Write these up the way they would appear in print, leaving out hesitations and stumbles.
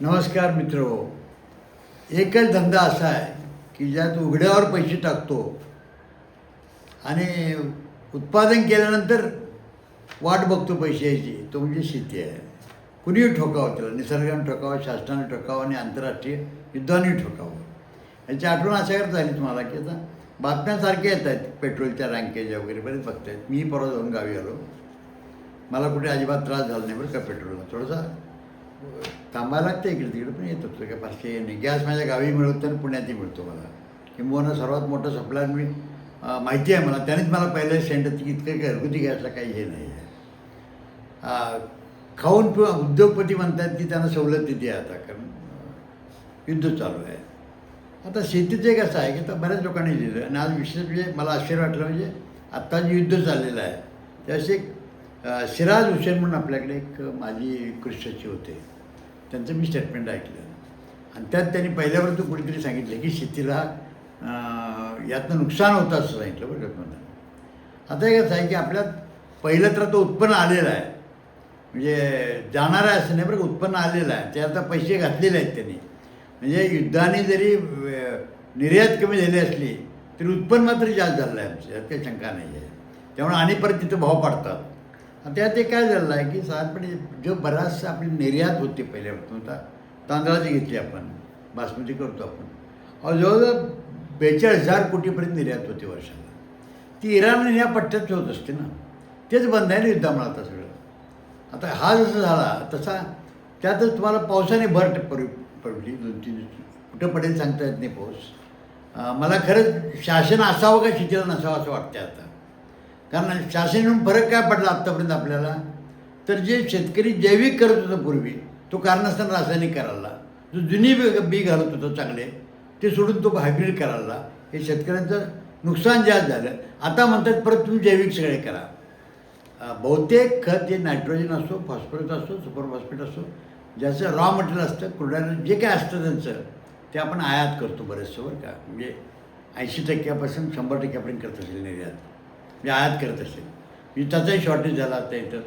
नमस्कार मित्रो. एकच धंदा असा आहे की ज्यात उघड्यावर पैसे टाकतो आणि उत्पादन केल्यानंतर वाट बघतो पैशाची. तो म्हणजे शेती आहे. कुणीही ठोकावं, त्याला निसर्गाने ठोकावं, शासनाने ठोकावं आणि आंतरराष्ट्रीय युद्धाने ठोकावं. याची आठवण अशा करता झाली तुम्हाला की आता बातम्यांसारख्या येत आहेत, पेट्रोलच्या रँकेज वगैरे बरेच बघतायत. मी परवा जाऊन गावी आलो. मला कुठे अजिबात त्रास झाला नाही बरं का. पेट्रोलला थोडासा थांबायला लागतं इकडे तिकडे, पण येत होतं काय फारसे नाही. गॅस माझ्या गावी मिळतो आणि पुण्यातही मिळतो मला. किंबहुना सर्वात मोठं सप्लायर मी माहिती आहे मला. त्यानेच मला पहिलं सेंटर की इतकं घरगुती गॅसला काही हे नाही आहे. खाऊन किंवा उद्योगपती म्हणतात की त्यांना सवलत देते आता, कारण युद्ध चालू आहे. आता शेतीचं एक असं आहे की आता बऱ्याच लोकांनी दिलं. आणि आज विशेष म्हणजे मला आश्चर्य वाटलं, म्हणजे आत्ता जे युद्ध चाललेलं आहे त्याशी एक सिराज हुसेन म्हणून आपल्याकडे एक माजी कृषी सचिव होते, त्यांचं मी स्टेटमेंट ऐकलं. आणि त्यात त्यांनी पहिल्यावर कुणीतरी सांगितलं की शेतीला यातनं नुकसान होतं असं सांगितलं बरं का मला. आता एक असं आहे की आपल्यात पहिलं तर तो उत्पन्न आलेलं आहे, म्हणजे जाणार आहे असं नाही बरं, उत्पन्न आलेलं आहे. ते आता पैसे घातलेले आहेत त्यांनी. म्हणजे युद्धाने जरी निर्यात कमी झाली असली तरी उत्पन्न मात्र जास्त झालं आहे आमचं, यात काही शंका नाही आहे. त्यामुळे आणि परत तिथं भाव पाडतात. आणि त्यात ते काय झालं आहे की साधारणपणे जो बराचसा आपली निर्यात होते पहिल्यापासून, आता तांदळाची घेतली आपण, बासमती करतो आपण, जवळजवळ 42,000 कोटीपर्यंत निर्यात होते वर्षाला. ती इराण आणि या पट्ट्यात होत असते ना. तेच बंद आहे ना युद्धामुळे आता सगळं. आता हा जसं झाला तसा त्यातच तुम्हाला पावसाने भर पडली 2-3 दिवस. कुठं पडेल सांगता येत नाही पाऊस. मला खरंच शासन असावं का शेतीला नसावं असं वाटतं आता. कारण शासन म्हणून फरक काय पडला आत्तापर्यंत आपल्याला, तर जे शेतकरी जैविक करत होतं पूर्वी, तो कारणास्तव रासायनिक करायला, जो जुनी बी घालत होतं चांगले ते सोडून तो हायब्रिड करायला, हे शेतकऱ्यांचं नुकसान जास्त झालं. आता म्हणतात परत तुम्ही जैविक सगळे करा. बहुतेक खत जे नायट्रोजन असो, फॉस्फरस असो, सुपर फॉस्फेट असो, ज्याचं रॉ मटेरियल असतं, क्रुडाईल जे काय असतं त्यांचं, ते आपण आयात करतो बरेचसं बरं का. म्हणजे 80% 100% करत असेल निर्यात, म्हणजे आयात करत असेल. म्हणजे त्याचाही शॉर्टेज झाला आता इथं.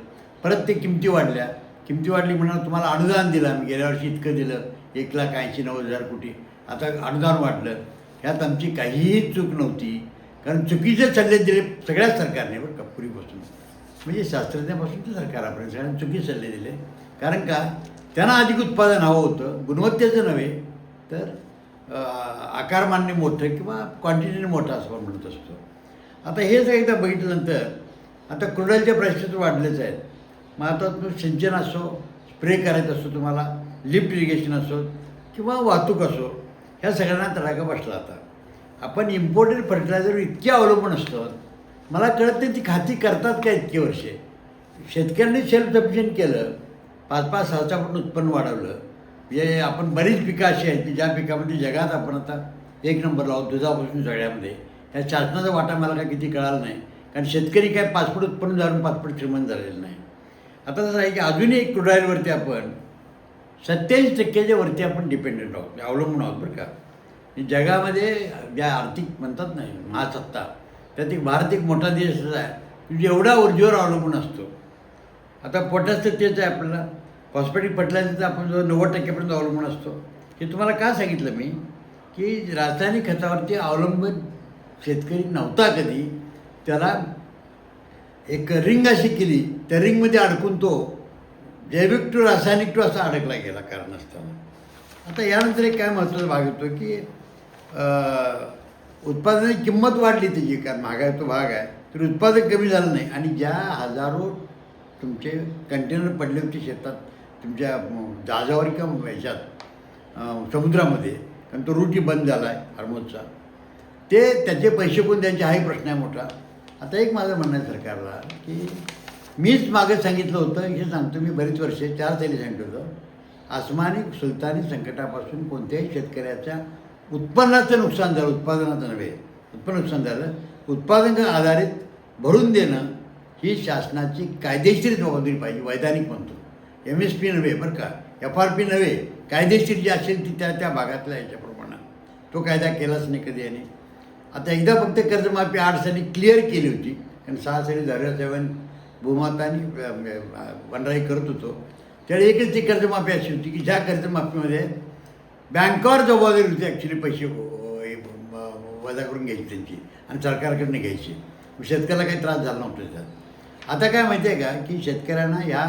परत ते किमती वाढल्या. किमती वाढली म्हणून तुम्हाला अनुदान दिलं आम्ही, गेल्या वर्षी इतकं दिलं, 1,80,90,000 कोटी. आता अनुदान वाढलं. ह्यात आमची काहीही चूक नव्हती, कारण चुकीचे सल्ले दिले सगळ्याच सरकारने बरं का पूर्वीपासून. म्हणजे शास्त्रज्ञापासून ते सरकारापर्यंत सगळ्यांनी चुकीचे सल्ले दिले. कारण का, त्यांना अधिक उत्पादन हवं होतं, गुणवत्तेचं नव्हे तर आकारमान्य मोठं किंवा क्वांटिटीने मोठं असं आपण म्हणत असतो. आता हे जर एकदा बघितल्यानंतर आता क्रुडाईलच्या प्राइसेस वाढलेच आहेत. मग आता तुम्ही सिंचन असो, स्प्रे करायचं असो, तुम्हाला लिफ्ट इरिगेशन असो किंवा वाहतूक असो, ह्या सगळ्यांना तडाखा बसला. आता आपण इम्पोर्टेड फर्टिलायझर इतके अवलंबून असतो, मला कळत नाही ती खाती करतात का इतके वर्षे. शेतकऱ्यांनी सेल्फ सफिशियंट केलं, 5-5, 6 पट उत्पन्न वाढवलं. म्हणजे आपण बरीच पिकं अशी आहेत की ज्या पिकामध्ये जगात आपण आता 1 नंबर लावतो, दुधापासून सगळ्यामध्ये. ह्या शासनाचा वाटा मला काय किती कळालं नाही, कारण शेतकरी काय 5 पट उत्पन्न झालं 5 पट श्रीमंत झालेलं नाही. आता तसं आहे की अजूनही एक क्रुडाईलवरती आपण 27% वरती आपण डिपेंडेंट आहोत, अवलंबून आहोत बरं का. जगामध्ये ज्या आर्थिक म्हणतात नाही महासत्ता, त्यात एक भारत एक मोठा देश आहे म्हणजे एवढा ऊर्जेवर अवलंबून असतो. आता पोटॅश तर तेच आहे आपल्याला. फॉस्फॅटिक फर्टिलायझरचं आपण जो 90% अवलंबून असतो. हे तुम्हाला का सांगितलं मी की रासायनिक खतावरती अवलंबून शेतकरी नव्हता कधी. त्याला एक रिंग अशी केली, त्या रिंगमध्ये अडकून तो जैविक टू रासायनिक टू असा अडकला गेला कारण असताना. आता यानंतर एक काय महत्त्वाचा भाग येतो की उत्पादनाची किंमत वाढली त्याची, कारण महागाई तो भाग आहे, तर उत्पादन कमी झालं नाही. आणि ज्या हजारो तुमचे कंटेनर पडले होते शेतात तुमच्या जहाजावर किंवा ह्याच्यात समुद्रामध्ये, कारण तो रूटही बंद झाला आहे हॉर्मुझचा, ते त्याचे पैसे कोण द्यायचे हाही प्रश्न आहे मोठा. आता एक माझं म्हणणं आहे सरकारला की मीच मागे सांगितलं होतं, हे सांगतो मी बरीच वर्षे 4 साली सांगितलं होतं, आसमानी सुलतानी संकटापासून कोणत्याही शेतकऱ्याच्या उत्पन्नाचं नुकसान झालं, उत्पादनाचं नव्हे, उत्पन्न नुकसान झालं, उत्पादन आधारित भरून देणं ही शासनाची कायदेशीर जबाबदारी पाहिजे. वैधानिक म्हणतो, MSP नव्हे बरं का, FRP नव्हे, कायदेशीर जी असेल ती त्या भागातल्या याच्याप्रमाणे. तो कायदा केलाच नाही कधी याने. आता एकदा फक्त कर्जमाफी 8 साली क्लिअर केली होती, कारण 6 साली धारासाहेबांनी भूमाता आणि वनराई करत होतो. त्यावेळी एकच ती कर्जमाफी अशी होती की ज्या कर्जमाफीमध्ये बँकावर जबाबदारी होती ॲक्च्युली पैसे वजा करून घ्यायची त्यांची आणि सरकारकडनं घ्यायची. शेतकऱ्याला काही त्रास झाला नव्हता त्याच्यात. आता काय माहिती आहे का की शेतकऱ्यांना ह्या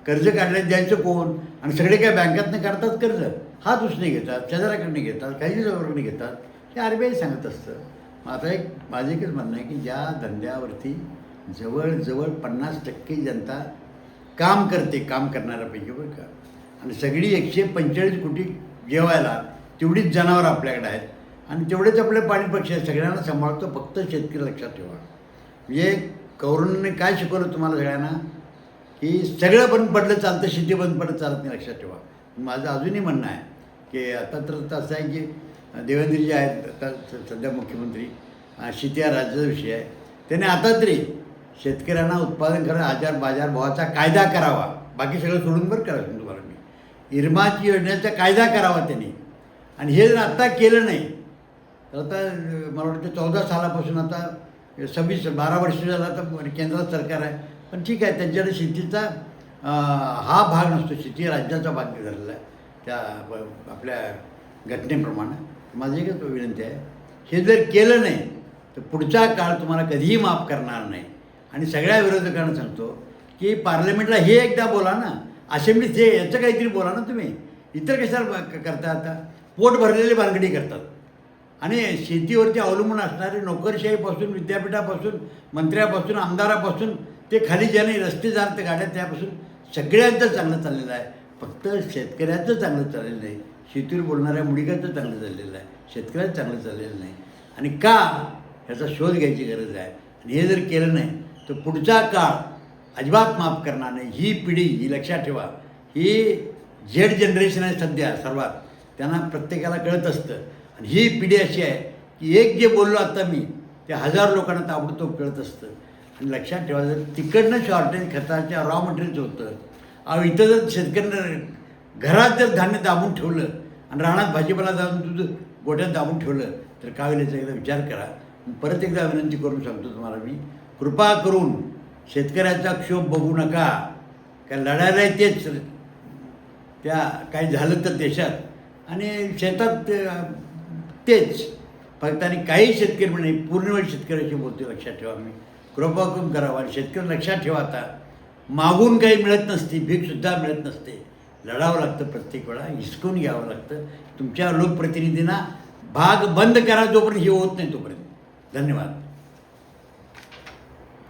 कर्ज काढण्यात द्यायचं कोण आणि सगळे काय बँकातनं काढतात कर्ज, हात उसने घेतात, शेजाऱ्याकडनं घेतात, काही जवळकडनं घेतात, हे RBI सांगत असतं. मग आता माझं एकच म्हणणं आहे की ज्या धंद्यावरती जवळजवळ 50% जनता काम करते, काम करणाऱ्यापैकी बरं का, आणि सगळी 145 कोटी जेवायला तेवढीच जनावरं आपल्याकडे आहेत आणि तेवढेच आपले पाणी पक्षी आहेत, सगळ्यांना सांभाळतो फक्त शेतकरी. लक्षात ठेवा. म्हणजे करोनाने काय शिकवलं तुम्हाला सगळ्यांना की सगळं बंद पडलं चालतं, शेती बंद पडलं चालत नाही. लक्षात ठेवा. माझं अजूनही म्हणणं आहे की आता तर असं आहे की देवेंद्रजी आहेत आता सध्या मुख्यमंत्री, शेती हा राज्याचा विषय आहे. त्याने आता तरी शेतकऱ्यांना उत्पादन करणं बाजारभावाचा कायदा करावा. बाकी सगळं सोडून बरं करायचं तुम्हाला मी. इरमाची योजनेचा कायदा करावा त्यांनी. आणि हे जर आत्ता केलं नाही तर आता मला वाटतं 14 सालापासून आता 12 वर्ष झालं आता केंद्रात सरकार आहे. पण ठीक आहे, त्यांच्याकडे शेतीचा हा भाग नसतो, शेती राज्याचा भाग झालेला आहे त्या आपल्या घटनेप्रमाणे. माझी एकच विनंती आहे, हे जर केलं नाही तर पुढचा काळ तुम्हाला कधीही माफ करणार नाही. आणि सगळ्या विरोधकांना सांगतो की पार्लमेंटला हे एकदा बोला ना, असेंब्लीत हे याचं काहीतरी बोला ना तुम्ही. इतर कशाला करता? आता पोट भरलेली भानगडी करतात आणि शेतीवरती अवलंबून असणारे नोकरशाहीपासून, विद्यापीठापासून, मंत्र्यापासून, आमदारापासून ते खाली ज्याने रस्ते जाणं गाड्या, त्यापासून सगळ्यांचं चांगलं चाललेलं आहे. फक्त शेतकऱ्याचं चांगलं चाललेलं नाही, शेतीवर बोलणाऱ्या मुडिकाचं चांगलं चाललेलं आहे, शेतकऱ्याचं चांगलं चाललेलं नाही. आणि का, ह्याचा शोध घ्यायची गरज आहे. आणि हे जर केलं नाही तर पुढचा काळ अजिबात माफ करणार नाही. ही पिढी, ही लक्षात ठेवा, ही झेड जनरेशन आहे सध्या सर्वात, त्यांना प्रत्येकाला कळत असतं. आणि ही पिढी अशी आहे की एक जे बोललो आत्ता मी ते 1000 लोकांना ताबडतोब कळत असतं. आणि लक्षात ठेवा, जर तिकडनं शॉर्टेज खताच्या रॉ मटेरियलचं होतं, इथं जर शेतकऱ्यांना घरात जर धान्य दाबून ठेवलं आणि रानात भाजीपाला जाऊन तुझं गोठ्यात दाबून ठेवलं तर काय होईल याचा एकदा विचार करा. परत एकदा विनंती करून सांगतो तुम्हाला मी, कृपा करून शेतकऱ्याचा क्षोभ बघू नका. काय लढायला तेच त्या काही झालं तर देशात आणि शेतात तेच फक्त. आणि काही शेतकरी म्हणजे पूर्ण वेळ शेतकऱ्याशी बोलतो. लक्षात ठेवा, मी कृपा करून करावा. आणि शेतकरी लक्षात ठेवा, आता मागून काही मिळत नसते, भीकसुद्धा मिळत नसते. लढावं लागतं प्रत्येक वेळा, हिसकून घ्यावं लागतं. तुमच्या लोकप्रतिनिधींना भाग बंद करा जोपर्यंत हे होत नाही तोपर्यंत. धन्यवाद.